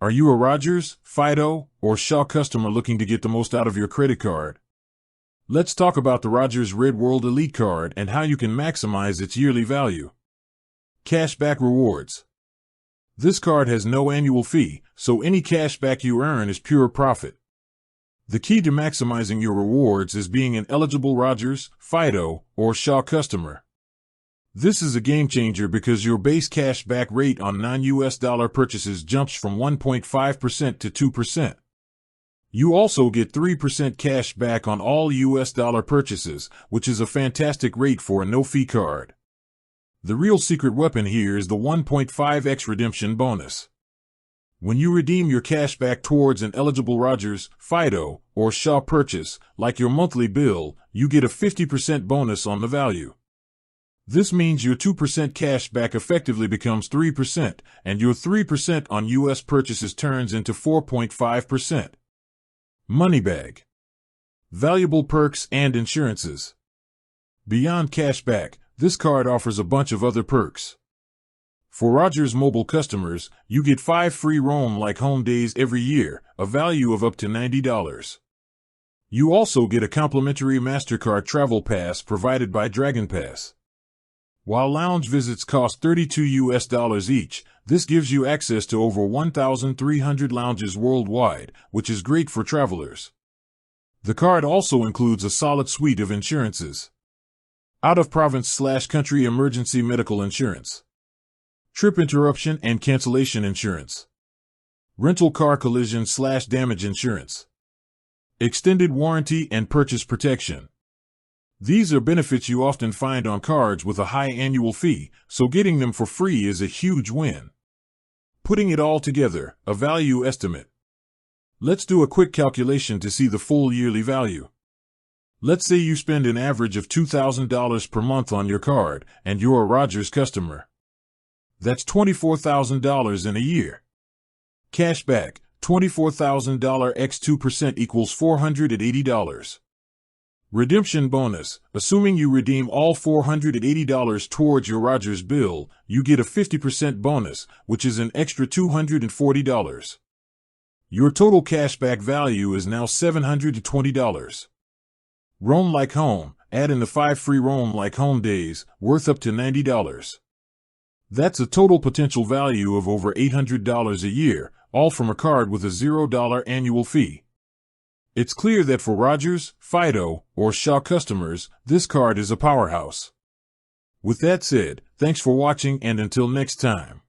Are you a Rogers, Fido, or Shaw customer looking to get the most out of your credit card? Let's talk about the Rogers Red World Elite card and how you can maximize its yearly value. Cashback rewards. This card has no annual fee, so any cashback you earn is pure profit. The key to maximizing your rewards is being an eligible Rogers, Fido, or Shaw customer. This is a game changer because your base cashback rate on non-US dollar purchases jumps from 1.5% to 2%. You also get 3% cash back on all US dollar purchases, which is a fantastic rate for a no-fee card. The real secret weapon here is the 1.5x redemption bonus. When you redeem your cash back towards an eligible Rogers, Fido, or Shaw purchase, like your monthly bill, you get a 50% bonus on the value. This means your 2% cash back effectively becomes 3%, and your 3% on US purchases turns into 4.5%. Money bag. Valuable perks and insurances. Beyond cashback, this card offers a bunch of other perks. For Rogers Mobile customers, you get 5 free Roam Like Home days every year, a value of up to $90. You also get a complimentary MasterCard Travel Pass provided by Dragon Pass. While lounge visits cost $32 each, this gives you access to over 1,300 lounges worldwide, which is great for travelers. The card also includes a solid suite of insurances. Out-of-province/country emergency medical insurance. Trip interruption and cancellation insurance. Rental car collision/damage insurance. Extended warranty and purchase protection. These are benefits you often find on cards with a high annual fee, so getting them for free is a huge win. Putting it all together, a value estimate. Let's do a quick calculation to see the full yearly value. Let's say you spend an average of $2,000 per month on your card, and you're a Rogers customer. That's $24,000 in a year. Cashback, $24,000 x 2% equals $480. Redemption bonus. Assuming you redeem all $480 towards your Rogers bill, you get a 50% bonus, which is an extra $240. Your total cashback value is now $720. Roam Like Home. Add in the 5 free Roam Like Home days, worth up to $90. That's a total potential value of over $800 a year, all from a card with a $0 annual fee. It's clear that for Rogers, Fido, or Shaw customers, this card is a powerhouse. With that said, thanks for watching and until next time.